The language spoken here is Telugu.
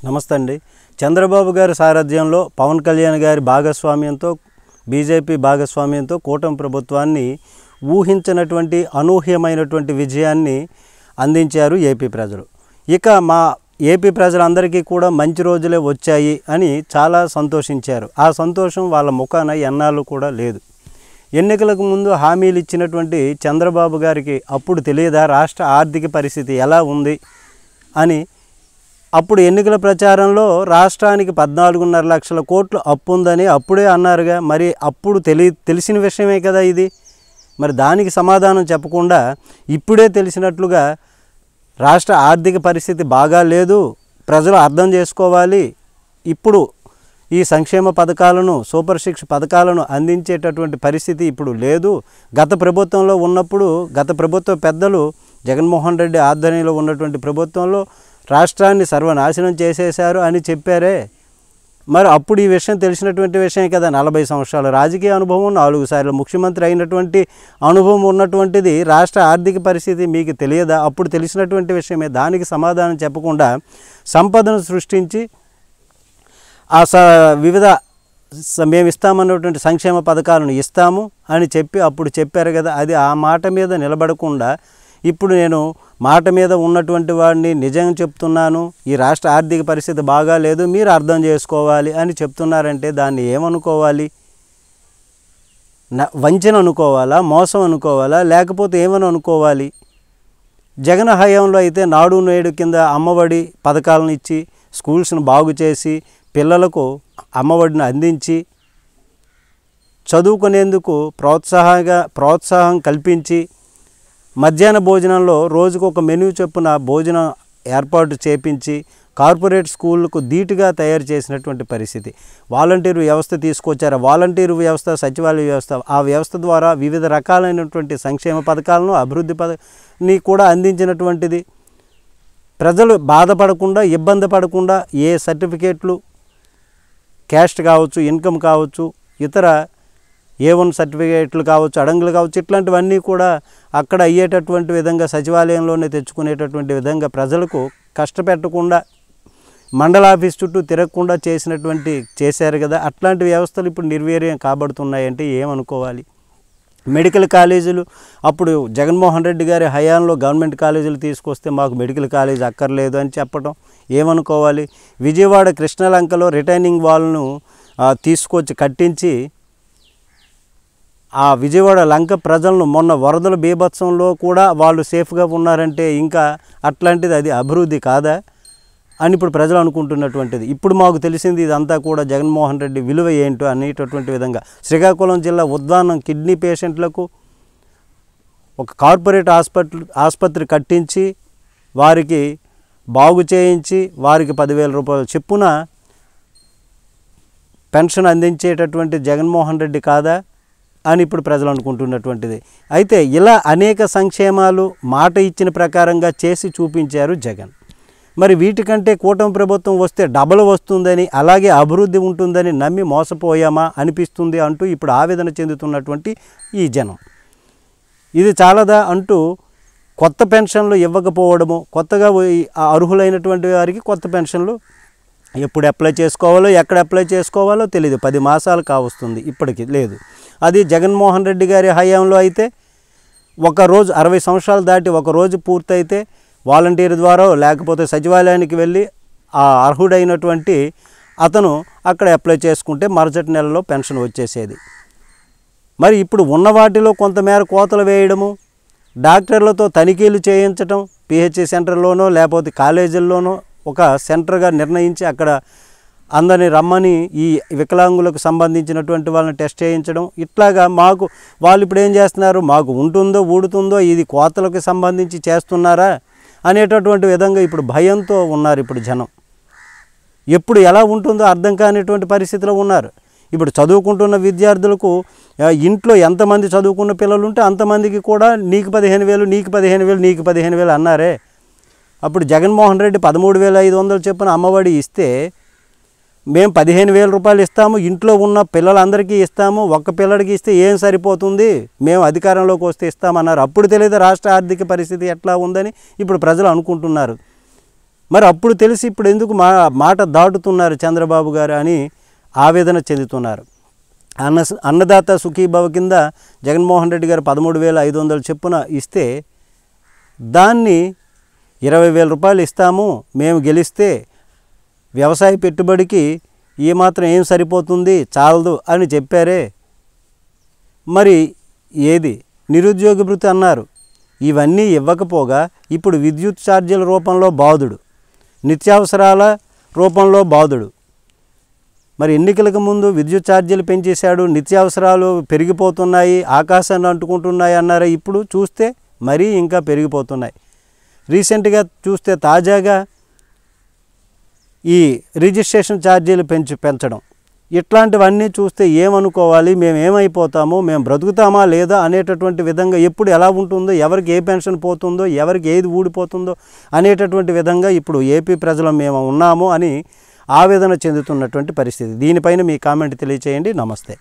నమస్తే అండి. చంద్రబాబు గారి సారథ్యంలో పవన్ కళ్యాణ్ గారి భాగస్వామ్యంతో బీజేపీ భాగస్వామ్యంతో కూటమి ప్రభుత్వాన్ని ఊహించినటువంటి అనూహ్యమైనటువంటి విజయాన్ని అందించారు ఏపీ ప్రజలు. ఇక మా ఏపీ ప్రజలందరికీ కూడా మంచి రోజులే వచ్చాయి అని చాలా సంతోషించారు. ఆ సంతోషం వాళ్ళ ముఖాన ఎన్నాళ్ళు కూడా లేదు. ఎన్నికలకు ముందు హామీలు ఇచ్చినటువంటి చంద్రబాబు గారికి అప్పుడు తెలియదా రాష్ట్ర ఆర్థిక పరిస్థితి ఎలా ఉంది అని? అప్పుడు ఎన్నికల ప్రచారంలో రాష్ట్రానికి 14.5 లక్షల కోట్లు అప్పు ఉందని అప్పుడే అన్నారుగా. మరి అప్పుడు తెలిసిన విషయమే కదా ఇది. మరి దానికి సమాధానం చెప్పకుండా ఇప్పుడే తెలిసినట్లుగా రాష్ట్ర ఆర్థిక పరిస్థితి బాగా లేదు, ప్రజలు అర్థం చేసుకోవాలి, ఇప్పుడు ఈ సంక్షేమ పథకాలను సూపర్ 6 పథకాలను అందించేటటువంటి పరిస్థితి ఇప్పుడు లేదు. గత ప్రభుత్వంలో ఉన్నప్పుడు గత ప్రభుత్వ పెద్దలు జగన్మోహన్ రెడ్డి ఆధ్వర్యంలో ఉన్నటువంటి ప్రభుత్వంలో రాష్ట్రాన్ని సర్వనాశనం చేసేశారు అని చెప్పారే. మరి అప్పుడు ఈ విషయం తెలిసినటువంటి విషయం కదా. 40 సంవత్సరాల రాజకీయ అనుభవం, 4 సార్లు ముఖ్యమంత్రి అయినటువంటి అనుభవం ఉన్నటువంటిది రాష్ట్ర ఆర్థిక పరిస్థితి మీకు తెలియదా? అప్పుడు తెలిసినటువంటి విషయమే. దానికి సమాధానం చెప్పకుండా సంపదను సృష్టించి వివిధ మేము ఇస్తామన్నటువంటి సంక్షేమ పథకాలను ఇస్తాము అని చెప్పి అప్పుడు చెప్పారు కదా. అది ఆ మాట మీద నిలబడకుండా ఇప్పుడు నేను మాట మీద ఉన్నటువంటి వాడిని నిజం చెప్తున్నాను, ఈ రాష్ట్ర ఆర్థిక పరిస్థితి బాగా లేదు, మీరు అర్థం చేసుకోవాలి అని చెప్తున్నారంటే దాన్ని ఏమనుకోవాలి? వంచన అనుకోవాలా, మోసం అనుకోవాలా, లేకపోతే ఏమని అనుకోవాలి? జగన్ హయాంలో అయితే నాడు నేడు కింద అమ్మఒడి పథకాలను ఇచ్చి స్కూల్స్ను బాగు చేసి పిల్లలకు అమ్మఒడిని అందించి చదువుకునేందుకు ప్రోత్సాహం కల్పించి మధ్యాహ్న భోజనంలో రోజుకు ఒక మెనూ చొప్పున భోజనం ఏర్పాటు చేపించి కార్పొరేట్ స్కూళ్ళకు ధీటుగా తయారు చేసినటువంటి పరిస్థితి. వాలంటీర్ వ్యవస్థ తీసుకొచ్చారు. వాలంటీర్ వ్యవస్థ, సచివాలయ వ్యవస్థ, ఆ వ్యవస్థ ద్వారా వివిధ రకాలైనటువంటి సంక్షేమ పథకాలను అభివృద్ధి పథకాన్ని కూడా అందించినటువంటిది. ప్రజలు బాధపడకుండా ఇబ్బంది పడకుండా ఏ సర్టిఫికేట్లు, క్యాస్ట్ కావచ్చు, ఇన్కమ్ కావచ్చు, ఇతర A1 సర్టిఫికేట్లు కావచ్చు, అడంగులు కావచ్చు, ఇట్లాంటివన్నీ కూడా అక్కడ అయ్యేటటువంటి విధంగా సచివాలయంలోనే తెచ్చుకునేటటువంటి విధంగా ప్రజలకు కష్టపెట్టకుండా మండల ఆఫీస్ చుట్టూ తిరగకుండా చేశారు కదా. అట్లాంటి వ్యవస్థలు ఇప్పుడు నిర్వీర్యం కాబడుతున్నాయంటే ఏమనుకోవాలి? మెడికల్ కాలేజీలు అప్పుడు జగన్మోహన్ రెడ్డి గారి హయాంలో గవర్నమెంట్ కాలేజీలు తీసుకొస్తే మాకు మెడికల్ కాలేజ్ అక్కర్లేదు అని చెప్పడం ఏమనుకోవాలి? విజయవాడ కృష్ణలంకలో రిటైనింగ్ వాల్ను తీసుకొచ్చి కట్టించి ఆ విజయవాడ లంక ప్రజలను మొన్న వరదల బీభత్సంలో కూడా వాళ్ళు సేఫ్గా ఉన్నారంటే ఇంకా అట్లాంటిది అది అభివృద్ధి కాదా అని ఇప్పుడు ప్రజలు అనుకుంటున్నటువంటిది. ఇప్పుడు మాకు తెలిసింది ఇదంతా కూడా జగన్మోహన్ రెడ్డి విలువ ఏంటో అనేటటువంటి విధంగా శ్రీకాకుళం జిల్లా ఉద్దానం కిడ్నీ పేషెంట్లకు ఒక కార్పొరేట్ ఆసుపత్రి కట్టించి వారికి బాగు చేయించి వారికి 10,000 రూపాయలు చెప్పున పెన్షన్ అందించేటటువంటి జగన్మోహన్ రెడ్డి కాదా అని ఇప్పుడు ప్రజలు అనుకుంటున్నటువంటిది. అయితే ఇలా అనేక సంక్షేమాలు మాట ఇచ్చిన ప్రకారంగా చేసి చూపించారు జగన్. మరి వీటికంటే కూటమి ప్రభుత్వం వస్తే డబల్ వస్తుందని, అలాగే అభివృద్ధి ఉంటుందని నమ్మి మోసపోయామా అనిపిస్తుంది అంటూ ఇప్పుడు ఆవేదన చెందుతున్నటువంటి ఈ జనం. ఇది చాలదా అంటూ కొత్త పెన్షన్లు ఇవ్వకపోవడము, కొత్తగా అర్హులైనటువంటి వారికి కొత్త పెన్షన్లు ఎప్పుడు అప్లై చేసుకోవాలో ఎక్కడ అప్లై చేసుకోవాలో తెలియదు. 10 మాసాలు కావస్తుంది, ఇప్పటికి లేదు. అది జగన్మోహన్ రెడ్డి గారి హయాంలో అయితే ఒకరోజు 60 సంవత్సరాలు దాటి ఒకరోజు పూర్తయితే వాలంటీర్ ద్వారా లేకపోతే సచివాలయానికి వెళ్ళి ఆ అర్హుడైనటువంటి అతను అక్కడ అప్లై చేసుకుంటే మరుసటి నెలలో పెన్షన్ వచ్చేసేది. మరి ఇప్పుడు ఉన్న వాటిలో కొంతమేర కోతలు వేయడము, డాక్టర్లతో తనిఖీలు చేయించడం, పిహెచ్సి సెంటర్లోనో లేకపోతే కాలేజీల్లోనో ఒక సెంటర్గా నిర్ణయించి అక్కడ అందరిని రమ్మని ఈ వికలాంగులకు సంబంధించినటువంటి వాళ్ళని టెస్ట్ చేయించడం, ఇట్లాగా మాకు వాళ్ళు ఇప్పుడు ఏం చేస్తున్నారు, మాకు ఉంటుందో ఊడుతుందో ఇది కోతలకు సంబంధించి చేస్తున్నారా అనేటటువంటి విధంగా ఇప్పుడు భయంతో ఉన్నారు ఇప్పుడు జనం. ఎప్పుడు ఎలా ఉంటుందో అర్థం కానిటువంటి పరిస్థితిలో ఉన్నారు. ఇప్పుడు చదువుకుంటున్న విద్యార్థులకు ఇంట్లో ఎంతమంది చదువుకున్న పిల్లలు ఉంటే అంతమందికి కూడా నీకు 15,000 నీకు 15,000 నీకు 15,000 అన్నారే. అప్పుడు జగన్మోహన్ రెడ్డి 13,500 చొప్పున అమ్మఒడి ఇస్తే మేము 15,000 రూపాయలు ఇస్తాము, ఇంట్లో ఉన్న పిల్లలందరికీ ఇస్తాము, ఒక్క పిల్లడికి ఇస్తే ఏం సరిపోతుంది, మేము అధికారంలోకి వస్తే ఇస్తామన్నారు. అప్పుడు తెలియదు రాష్ట్ర ఆర్థిక పరిస్థితి ఎట్లా ఉందని ఇప్పుడు ప్రజలు అనుకుంటున్నారు. మరి అప్పుడు తెలిసి ఇప్పుడు ఎందుకు మాట దాటుతున్నారు చంద్రబాబు గారు అని ఆవేదన చెందుతున్నారు. అన్నదాత సుఖీభవ కింద జగన్మోహన్ రెడ్డి గారు 13,500 చొప్పున ఇస్తే దాన్ని 20,000 రూపాయలు ఇస్తాము మేము గెలిస్తే, వ్యవసాయ పెట్టుబడికి ఏమాత్రం ఏం సరిపోతుంది, చాలదు అని చెప్పారే. మరి ఏది నిరుద్యోగ భృతి అన్నారు, ఇవన్నీ ఇవ్వకపోగా ఇప్పుడు విద్యుత్ ఛార్జీల రూపంలో బాధుడు, నిత్యావసరాల రూపంలో బాధుడు. మరి ఎన్నికలకు ముందు విద్యుత్ ఛార్జీలు పెంచేశాడు, నిత్యావసరాలు పెరిగిపోతున్నాయి, ఆకాశాన్ని అంటుకుంటున్నాయి అన్నారు. ఇప్పుడు చూస్తే మరీ ఇంకా పెరిగిపోతున్నాయి. రీసెంట్గా చూస్తే తాజాగా ఈ రిజిస్ట్రేషన్ ఛార్జీలు పెంచడం, ఇట్లాంటివన్నీ చూస్తే ఏమనుకోవాలి, మేము ఏమైపోతామో, మేము బ్రతుకుతామా లేదా అనేటటువంటి విధంగా, ఎప్పుడు ఎలా ఉంటుందో, ఎవరికి ఏ పెన్షన్ పోతుందో, ఎవరికి ఏది ఊడిపోతుందో అనేటటువంటి విధంగా ఇప్పుడు ఏపీ ప్రజలు మేము ఉన్నాము అని ఆవేదన చెందుతున్నటువంటి పరిస్థితి. దీనిపైన మీ కామెంట్ తెలియచేయండి. నమస్తే.